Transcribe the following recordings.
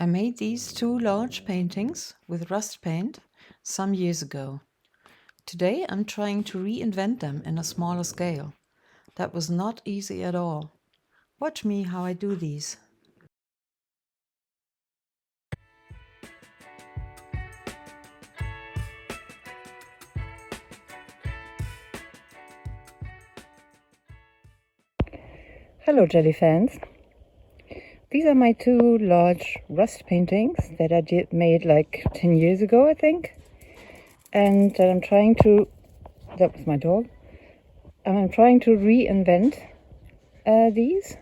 I made these two large paintings with rust paint some years ago. Today I'm trying to reinvent them in a smaller scale. That was not easy at all. Watch me how I do these. Hello jelly fans. These are my two large rust paintings that I made like 10 years ago, I think. And that I'm trying to, that was my dog, and I'm trying to reinvent these.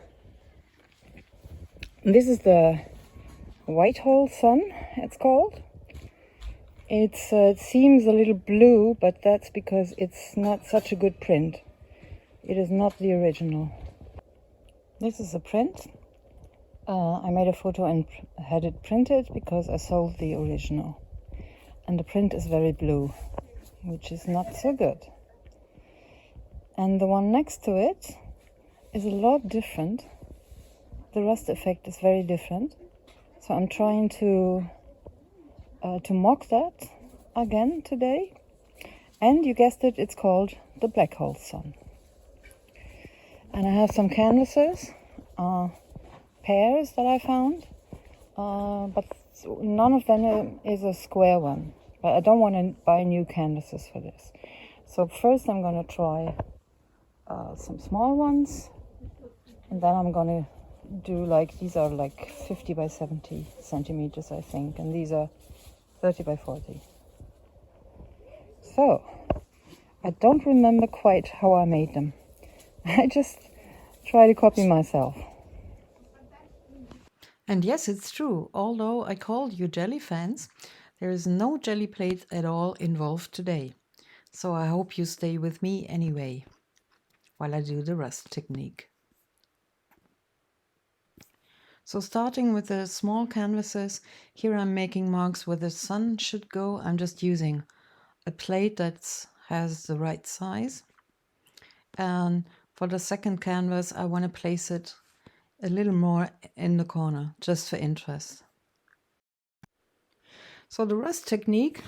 This is the Whitehall Sun, it's called. It seems a little blue, but that's because it's not such a good print. It is not the original. This is a print. I made a photo and had it printed because I sold the original. And the print is very blue, which is not so good. And the one next to it is a lot different. The rust effect is very different. So I'm trying to mock that again today. And you guessed it, it's called the Black Hole Sun. And I have some canvases, pairs that I found, but none of them is a square one. But I don't want to buy new canvases for this. So first I'm going to try some small ones, and then I'm going to do like, these are like 50 by 70 centimeters, I think, and these are 30 by 40. So I don't remember quite how I made them. I just try to copy myself. And yes, it's true. Although I called you jelly fans, there is no jelly plate at all involved today. So I hope you stay with me anyway, while I do the rust technique. So starting with the small canvases, here I'm making marks where the sun should go. I'm just using a plate that has the right size. And for the second canvas, I want to place it a little more in the corner, just for interest. So the rust technique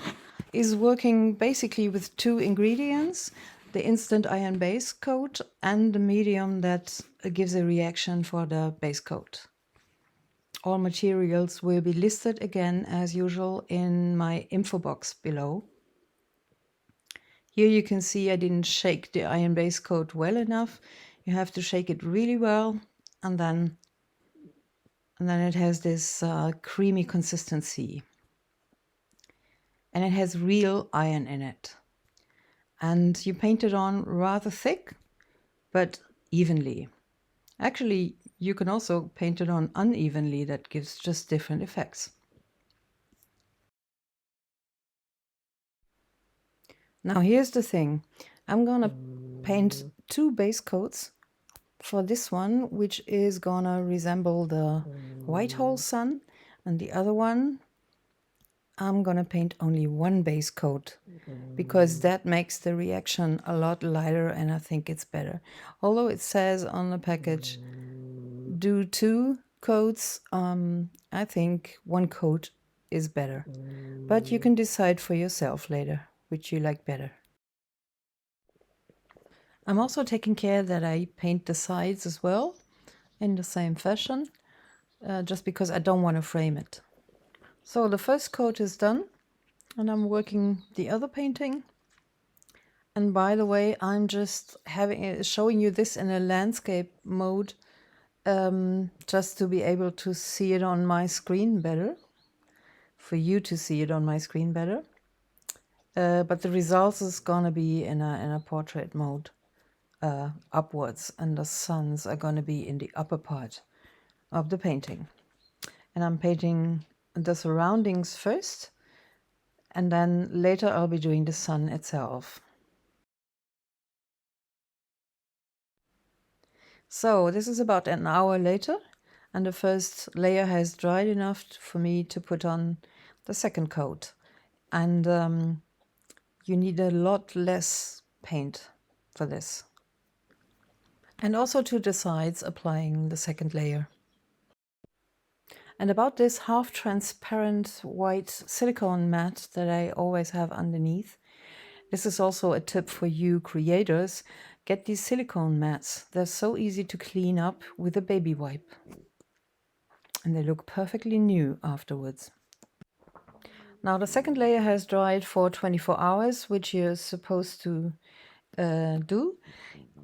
is working basically with two ingredients, the instant iron base coat and the medium that gives a reaction for the base coat. All materials will be listed again as usual in my info box below. Here you can see I didn't shake the iron base coat well enough. You have to shake it really well, and then it has this creamy consistency. And it has real iron in it. And you paint it on rather thick, but evenly. Actually, you can also paint it on unevenly. That gives just different effects. Now here's the thing. I'm gonna paint two base coats for this one, which is gonna resemble the Whitehall Sun, and the other one I'm gonna paint only one base coat because that makes the reaction a lot lighter, and I think it's better. Although it says on the package do two coats, I think one coat is better, but you can decide for yourself later which you like better. I'm also taking care that I paint the sides as well in the same fashion, just because I don't want to frame it. So the first coat is done, and I'm working the other painting. And by the way, I'm just showing you this in a landscape mode, just to be able to see it on my screen better, for you to see it on my screen better. But the results is gonna be in a portrait mode, upwards, and the suns are gonna be in the upper part of the painting. And I'm painting the surroundings first, and then later I'll be doing the sun itself. So this is about an hour later, and the first layer has dried enough for me to put on the second coat. And you need a lot less paint for this. And also to the sides, applying the second layer. And about this half transparent white silicone mat that I always have underneath, this is also a tip for you creators. Get these silicone mats. They're so easy to clean up with a baby wipe. And they look perfectly new afterwards. Now the second layer has dried for 24 hours, which you're supposed to do.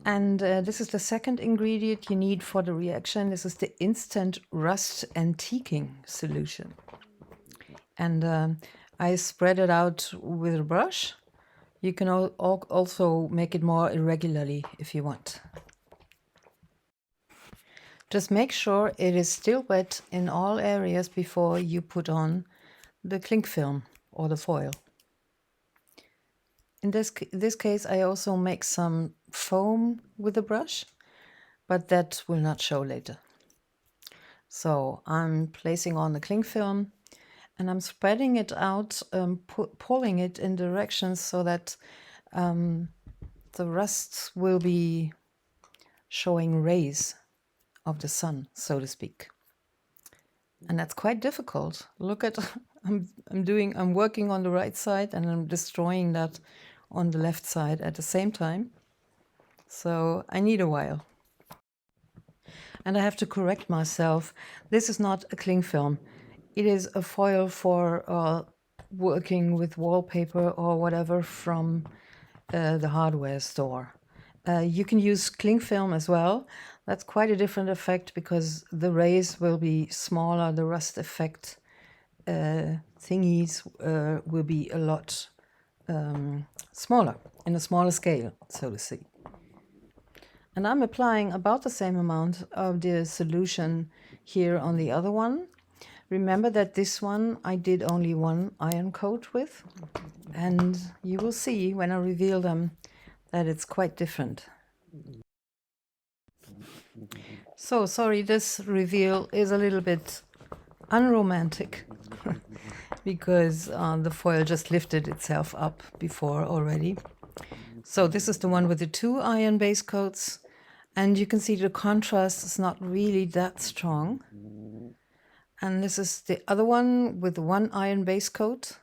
And this is the second ingredient you need for the reaction. This is the instant rust antiquing solution. And I spread it out with a brush. You can also make it more irregularly if you want. Just make sure it is still wet in all areas before you put on the cling film or the foil. In this case, I also make some foam with the brush, but that will not show later. So I'm placing on the cling film and I'm spreading it out, pulling it in directions so that the rust will be showing rays of the sun, so to speak. And that's quite difficult. Look at, I'm working on the right side and I'm destroying that on the left side at the same time. So I need a while. And I have to correct myself. This is not a cling film. It is a foil for working with wallpaper or whatever from the hardware store. You can use cling film as well. That's quite a different effect because the rays will be smaller. The rust effect thingies will be a lot smaller, in a smaller scale, so to say. And I'm applying about the same amount of the solution here on the other one. Remember that this one I did only one iron coat with, and you will see when I reveal them that it's quite different. So sorry, this reveal is a little bit unromantic because the foil just lifted itself up before already. So this is the one with the 2 iron base coats, and you can see the contrast is not really that strong. And this is the other one with 1 iron base coat.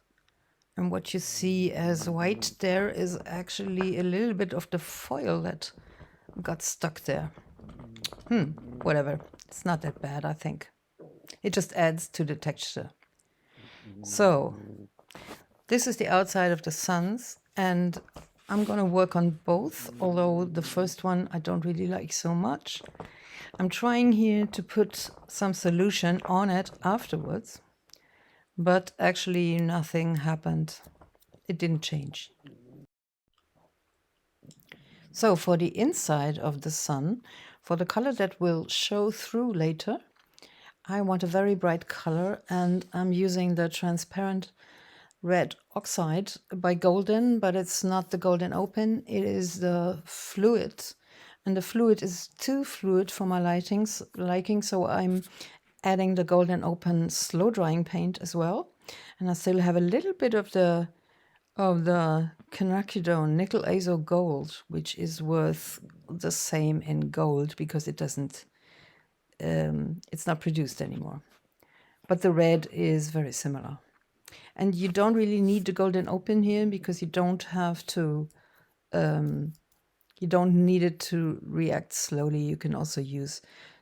And what you see as white there is actually a little bit of the foil that got stuck there. Whatever. It's not that bad, I think. It just adds to the texture. So, this is the outside of the suns, and I'm going to work on both, although the first one I don't really like so much. I'm trying here to put some solution on it afterwards, but actually nothing happened. It didn't change. So for the inside of the sun, for the color that will show through later, I want a very bright color, and I'm using the transparent Red Oxide by Golden, but it's not the Golden Open, it is the fluid. And the fluid is too fluid for my liking, so I'm adding the Golden Open slow drying paint as well. And I still have a little bit of the Quinacridone Nickel Azo Gold, which is worth the same in gold because it doesn't, it's not produced anymore. But the red is very similar. And you don't really need the Golden Open here because you don't have to, you don't need it to react slowly. You can also use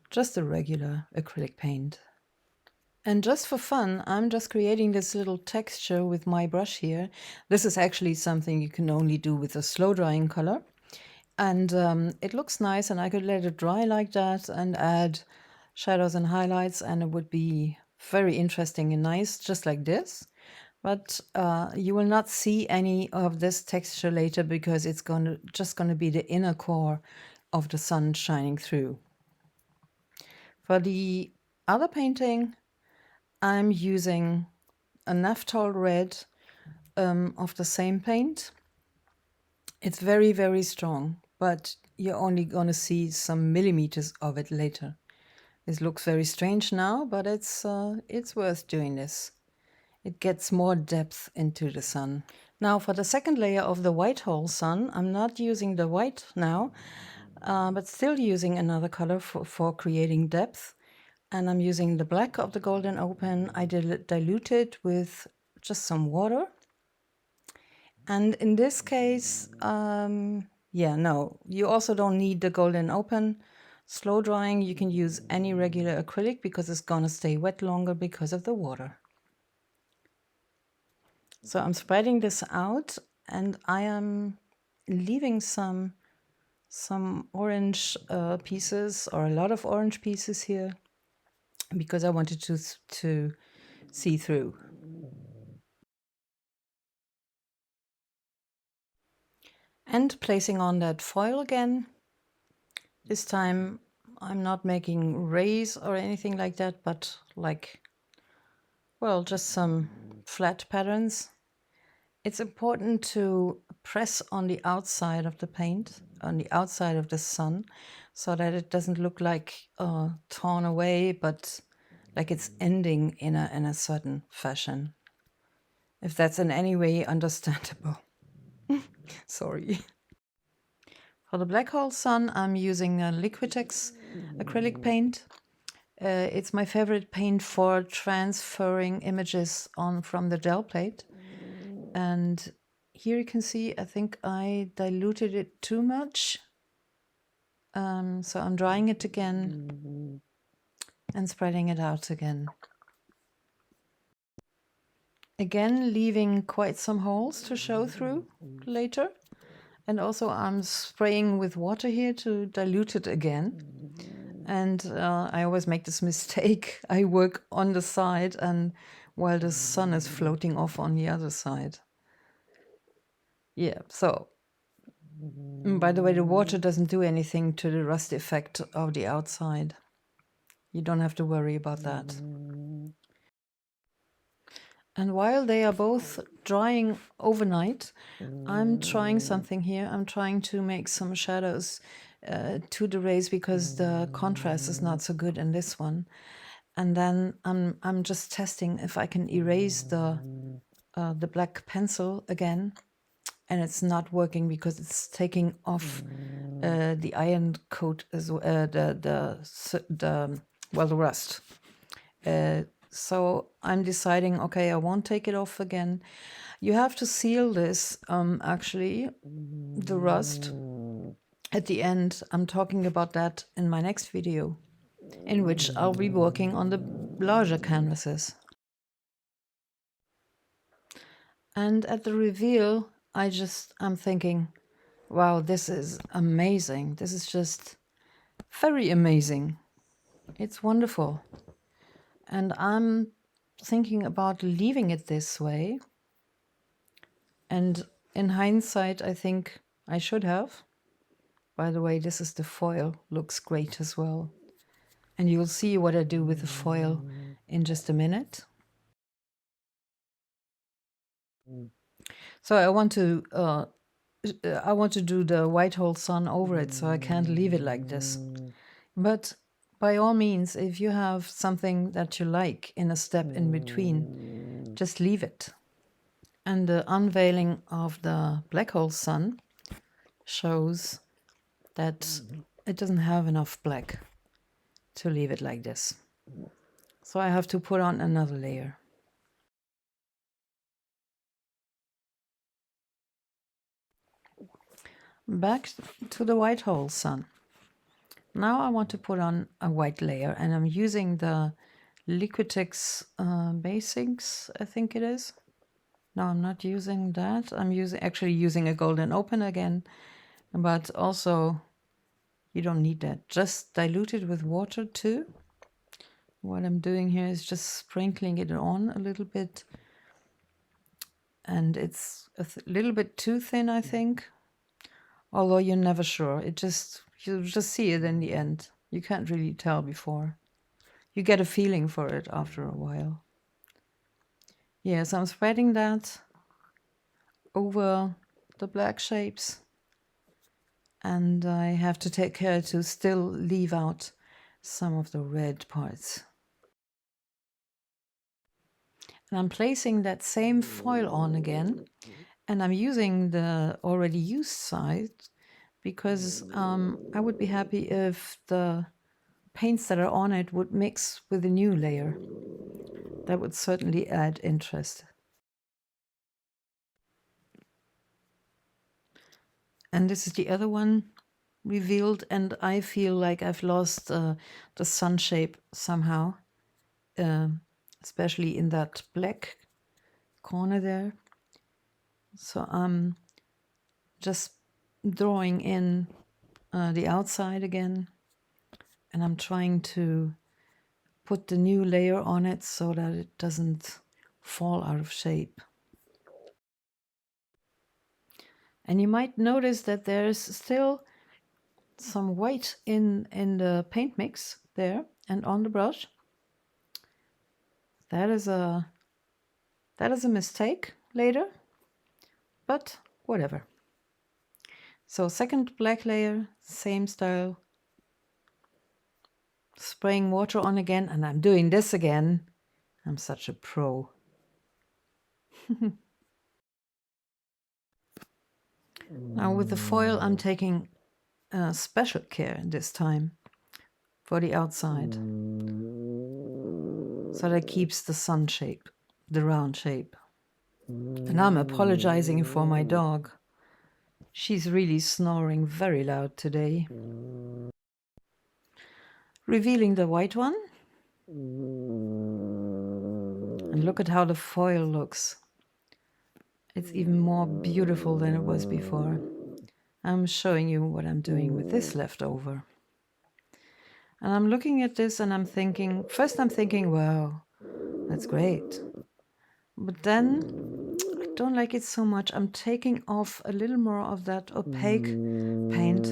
just a regular acrylic paint. And just for fun, I'm just creating this little texture with my brush here. This is actually something you can only do with a slow drying color. And it looks nice, and I could let it dry like that and add shadows and highlights, and it would be very interesting and nice, just like this. But you will not see any of this texture later because it's just going to be the inner core of the sun shining through. For the other painting, I'm using a Naphtol Red of the same paint. It's very, very strong, but you're only going to see some millimeters of it later. This looks very strange now, but it's worth doing this. It gets more depth into the sun. Now for the second layer of the white hole sun, I'm not using the white now, but still using another color for creating depth. And I'm using the black of the Golden Open. I dilute it with just some water. And in this case, yeah, no, you also don't need the Golden Open. Slow drying, you can use any regular acrylic because it's gonna stay wet longer because of the water. So I'm spreading this out and I am leaving some orange pieces, or a lot of orange pieces here, because I wanted to see through. And placing on that foil again. This time I'm not making rays or anything like that, but like, well, just some flat patterns. It's important to press on the outside of the paint, on the outside of the sun, so that it doesn't look like torn away, but like it's ending in a certain fashion. If that's in any way understandable. Sorry. For the black hole sun, I'm using a Liquitex acrylic paint. It's my favorite paint for transferring images on from the gel plate. And here you can see, I think I diluted it too much. So I'm drying it again and spreading it out again. Again, leaving quite some holes to show through later. And also I'm spraying with water here to dilute it again. And I always make this mistake. I work on the side and while the sun is floating off on the other side. Yeah, so by the way, the water doesn't do anything to the rust effect of the outside. You don't have to worry about that. And while they are both drying overnight, I'm trying something here. I'm trying to make some shadows to the rays because the contrast is not so good in this one. And then I'm just testing if I can erase the black pencil again, and it's not working because it's taking off the iron coat as well, the rust. So I'm deciding, okay, I won't take it off again. You have to seal this, actually, the rust at the end. I'm talking about that in my next video, in which I'll be working on the larger canvases. And at the reveal, I'm thinking, wow, this is amazing. This is just very amazing. It's wonderful. And I'm thinking about leaving it this way. And in hindsight, I think I should have. By the way, this is the foil. Looks great as well. And you'll see what I do with the foil in just a minute. So I want to do the white hole sun over it, so I can't leave it like this. But by all means, if you have something that you like in a step in between, just leave it. And the unveiling of the black hole sun shows that it doesn't have enough black to leave it like this. So I have to put on another layer. Back to the white hole sun. Now I want to put on a white layer, and I'm using the Liquitex Basics, I think it is. No, I'm not using that. I'm actually using a Golden Open again, but also you don't need that. Just dilute it with water too. What I'm doing here is just sprinkling it on a little bit, and it's a little bit too thin, I think. Although you're never sure. You just see it in the end. You can't really tell before. You get a feeling for it after a while. Yeah, so I'm spreading that over the black shapes. And I have to take care to still leave out some of the red parts. And I'm placing that same foil on again. And I'm using the already used side because I would be happy if the paints that are on it would mix with the new layer. That would certainly add interest. And this is the other one revealed, and I feel like I've lost the sun shape somehow, especially in that black corner there. So I'm just drawing in the outside again, and I'm trying to put the new layer on it so that it doesn't fall out of shape. And you might notice that there's still some white in the paint mix there and on the brush. That is a mistake later, but whatever. So second black layer, same style. Spraying water on again, and I'm doing this again. I'm such a pro. Now with the foil, I'm taking special care this time for the outside, so that keeps the sun shape, the round shape. And I'm apologizing for my dog. She's really snoring very loud today. Revealing the white one. And look at how the foil looks. It's even more beautiful than it was before. I'm showing you what I'm doing with this leftover. And I'm looking at this and I'm thinking, first I'm thinking, wow, that's great. But then I don't like it so much. I'm taking off a little more of that opaque paint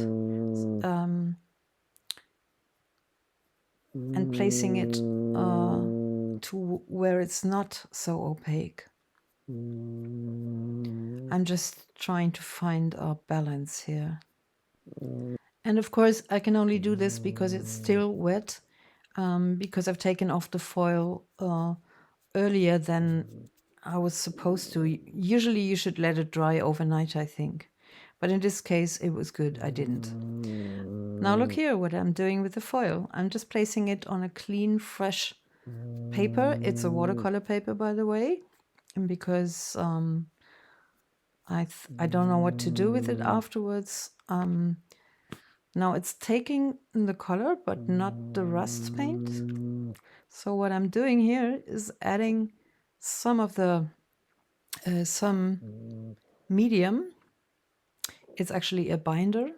and placing it to where it's not so opaque. I'm just trying to find a balance here. And of course, I can only do this because it's still wet, because I've taken off the foil earlier than I was supposed to. Usually you should let it dry overnight, I think. But in this case, it was good. I didn't. Now look here what I'm doing with the foil. I'm just placing it on a clean, fresh paper. It's a watercolor paper, by the way, and because I don't know what to do with it afterwards. Now it's taking the color, but not the rust paint. So what I'm doing here is adding some of the some medium. It's actually a binder,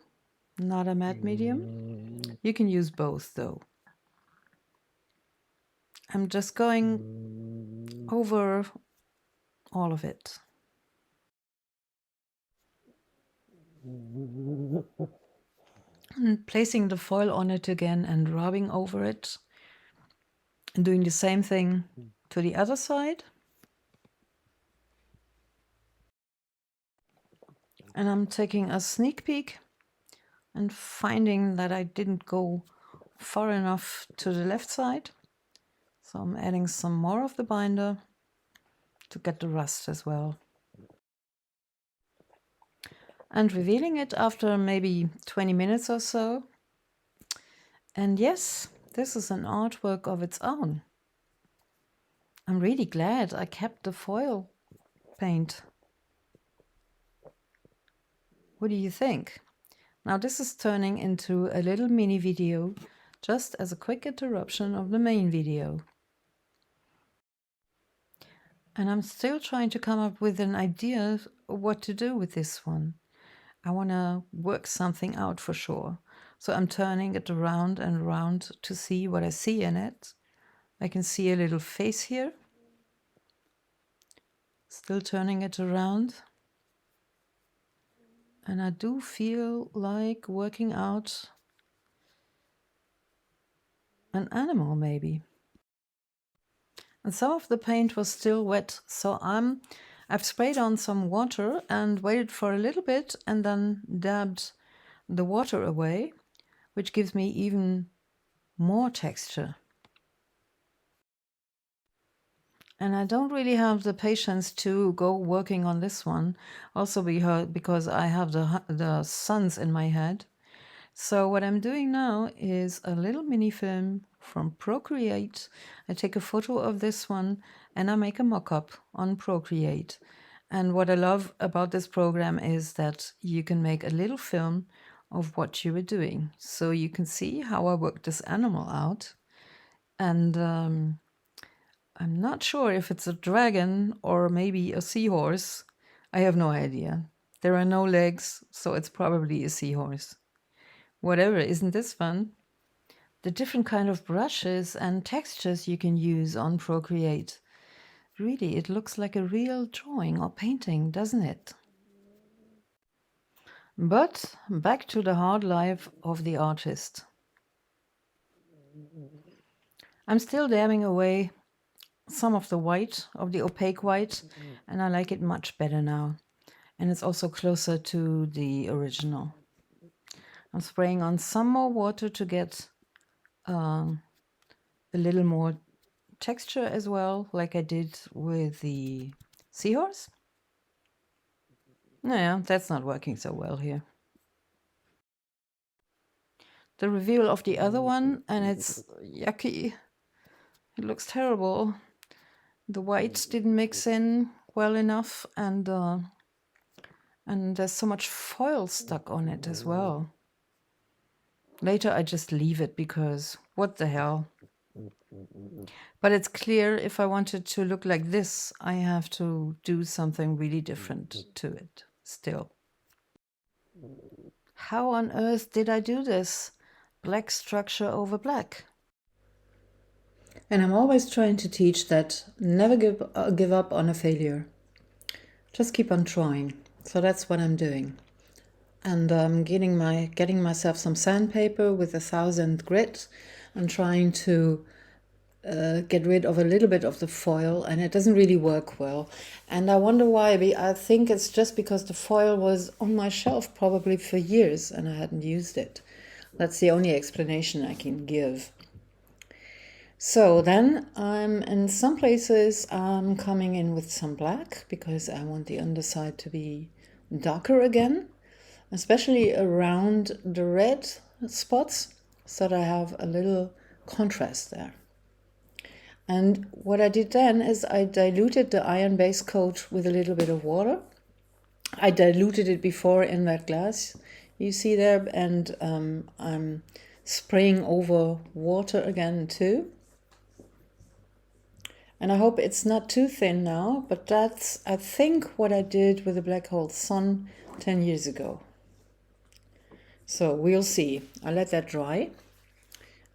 not a matte medium. You can use both though. I'm just going over all of it. And placing the foil on it again and rubbing over it. And doing the same thing to the other side. And I'm taking a sneak peek and finding that I didn't go far enough to the left side. So I'm adding some more of the binder to get the rust as well. And revealing it after maybe 20 minutes or so. And yes, this is an artwork of its own. I'm really glad I kept the foil paint. What do you think? Now this is turning into a little mini video, just as a quick interruption of the main video. And I'm still trying to come up with an idea of what to do with this one. I want to work something out for sure. So I'm turning it around and around to see what I see in it. I can see a little face here. Still turning it around. And I do feel like working out an animal maybe. And some of the paint was still wet, so I've sprayed on some water and waited for a little bit and then dabbed the water away, which gives me even more texture. And I don't really have the patience to go working on this one, also because I have the suns in my head. So what I'm doing now is a little mini film from Procreate. I take a photo of this one and I make a mock-up on Procreate. And what I love about this program is that you can make a little film of what you were doing. So you can see how I worked this animal out. And I'm not sure if it's a dragon or maybe a seahorse. I have no idea. There are no legs, so it's probably a seahorse. Whatever, isn't this fun? The different kind of brushes and textures you can use on Procreate. Really, it looks like a real drawing or painting, doesn't it? But back to the hard life of the artist. I'm still dabbing away some of the white, of the opaque white, and I like it much better now. And it's also closer to the original. I'm spraying on some more water to get a little more texture as well, like I did with the seahorse. Yeah, that's not working so well here. The reveal of the other one, and it's yucky. It looks terrible. The whites didn't mix in well enough, and there's so much foil stuck on it as well. Later I just leave it because what the hell. But it's clear if I wanted to look like this, I have to do something really different to it still. How on earth did I do this? Black structure over black. And I'm always trying to teach that never give up on a failure. Just keep on trying. So that's what I'm doing. And I'm getting myself some sandpaper with 1000 grit and trying to get rid of a little bit of the foil, and it doesn't really work well. And I wonder why. I think it's just because the foil was on my shelf probably for years and I hadn't used it. That's the only explanation I can give. So then I'm in some places I'm coming in with some black because I want the underside to be darker again, especially around the red spots, so that I have a little contrast there. And what I did then is I diluted the iron base coat with a little bit of water. I diluted it before in that glass you see there, and I'm spraying over water again too. And I hope it's not too thin now, but that's, I think, what I did with the Black Hole Sun 10 years ago. So we'll see. I'll let that dry.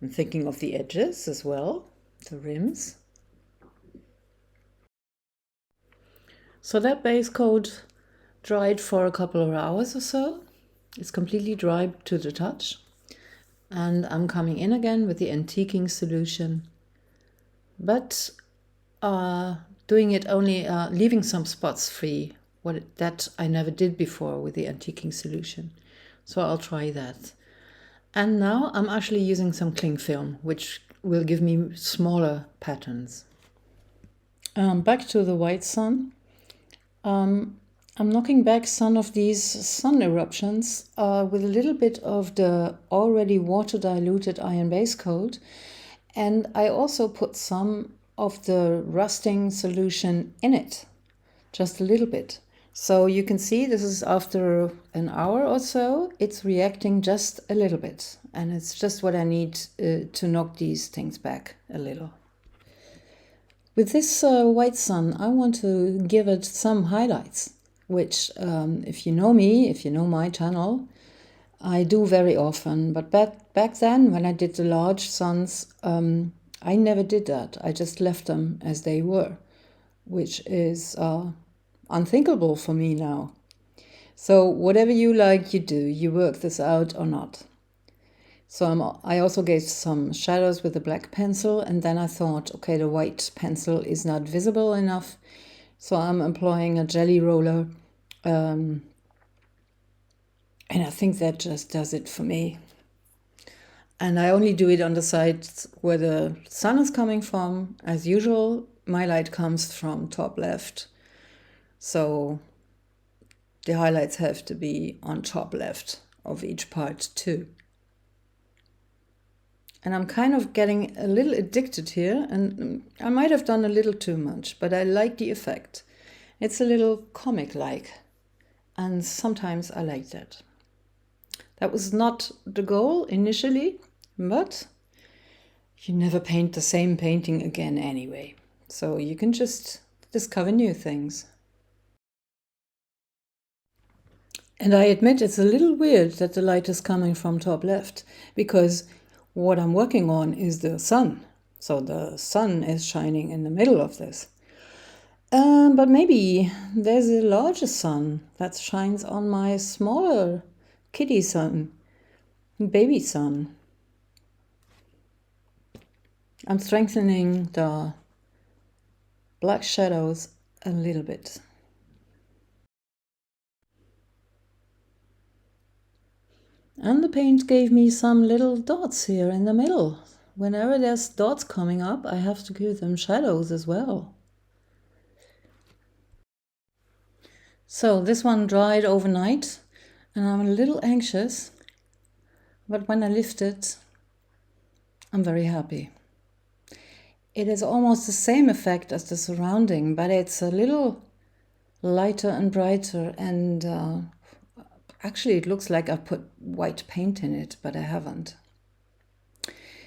I'm thinking of the edges as well, the rims. So that base coat dried for a couple of hours or so. It's completely dry to the touch. And I'm coming in again with the antiquing solution. But doing it only, leaving some spots free. That I never did before with the antiquing solution. So I'll try that. And now I'm actually using some cling film, which will give me smaller patterns. Back to the white sun. I'm knocking back some of these sun eruptions with a little bit of the already water diluted iron base coat. And I also put some of the rusting solution in it, just a little bit. So you can see this is after an hour or so, it's reacting just a little bit. And it's just what I need to knock these things back a little. With this white sun, I want to give it some highlights, which if you know me, if you know my channel, I do very often. But back then, when I did the large suns, I never did that. I just left them as they were, which is unthinkable for me now. So whatever you like, you do. You work this out or not. So I also gave some shadows with a black pencil, and then I thought, okay, the white pencil is not visible enough, so I'm employing a jelly roller, and I think that just does it for me. And I only do it on the sides where the sun is coming from. As usual, my light comes from top left, so the highlights have to be on top left of each part too. And I'm kind of getting a little addicted here, and I might have done a little too much, but I like the effect. It's a little comic-like, and sometimes I like that. That was not the goal initially, but you never paint the same painting again anyway. So you can just discover new things. And I admit it's a little weird that the light is coming from top left, because what I'm working on is the sun. So the sun is shining in the middle of this. But maybe there's a larger sun that shines on my smaller kitty sun, baby sun. I'm strengthening the black shadows a little bit. And the paint gave me some little dots here in the middle. Whenever there's dots coming up, I have to give them shadows as well. So this one dried overnight, and I'm a little anxious, but when I lift it, I'm very happy. It is almost the same effect as the surrounding, but it's a little lighter and brighter, and actually it looks like I put white paint in it, but I haven't.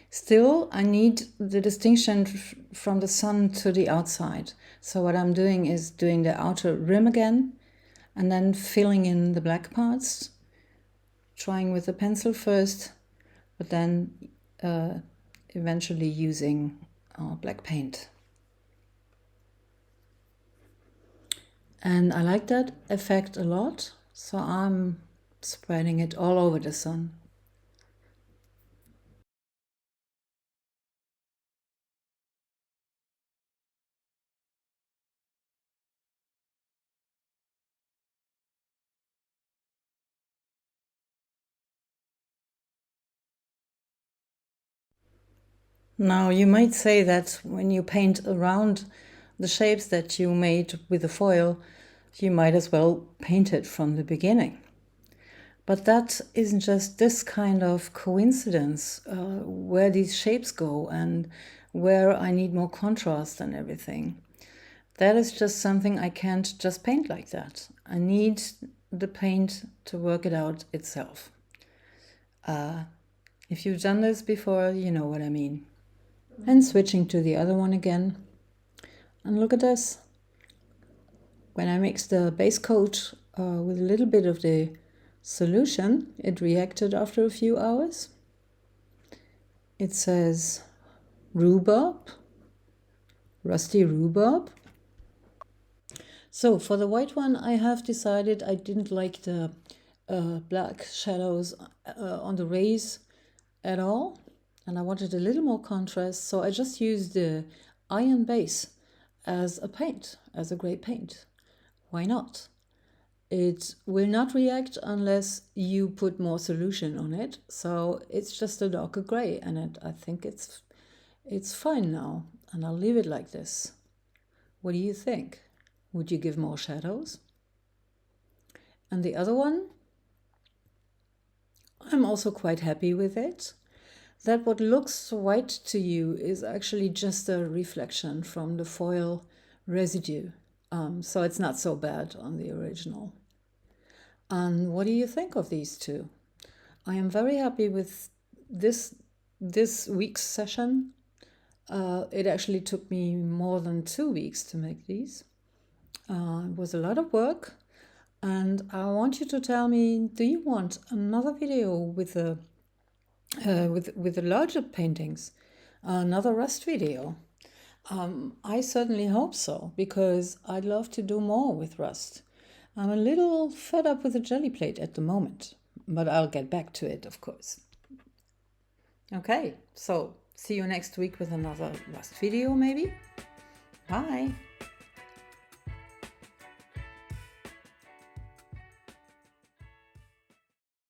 Still, I need the distinction from the sun to the outside. So what I'm doing is doing the outer rim again, and then filling in the black parts, trying with the pencil first, but then eventually using black paint. And I like that effect a lot, so I'm spreading it all over the sun. Now, you might say that when you paint around the shapes that you made with the foil, you might as well paint it from the beginning. But that isn't just this kind of coincidence, where these shapes go and where I need more contrast and everything. That is just something I can't just paint like that. I need the paint to work it out itself. If you've done this before, you know what I mean. And switching to the other one again. And look at this. When I mixed the base coat with a little bit of the solution, it reacted after a few hours. It says rhubarb, rusty rhubarb. So for the white one, I have decided I didn't like the black shadows on the rays at all, and I wanted a little more contrast, so I just used the iron base as a paint, as a gray paint. Why not? It will not react unless you put more solution on it, so it's just a darker gray, and I think it's fine now, and I'll leave it like this. What do you think? Would you give more shadows? And the other one, I'm also quite happy with it. That what looks white to you is actually just a reflection from the foil residue. So it's not so bad on the original. And what do you think of these two? I am very happy with this week's session. It actually took me more than 2 weeks to make these. It was a lot of work, and I want you to tell me, do you want another video with the larger paintings, another rust video? I certainly hope so, because I'd love to do more with rust. I'm a little fed up with the jelly plate at the moment, but I'll get back to it, of course. Okay, so see you next week with another rust video, maybe. Bye.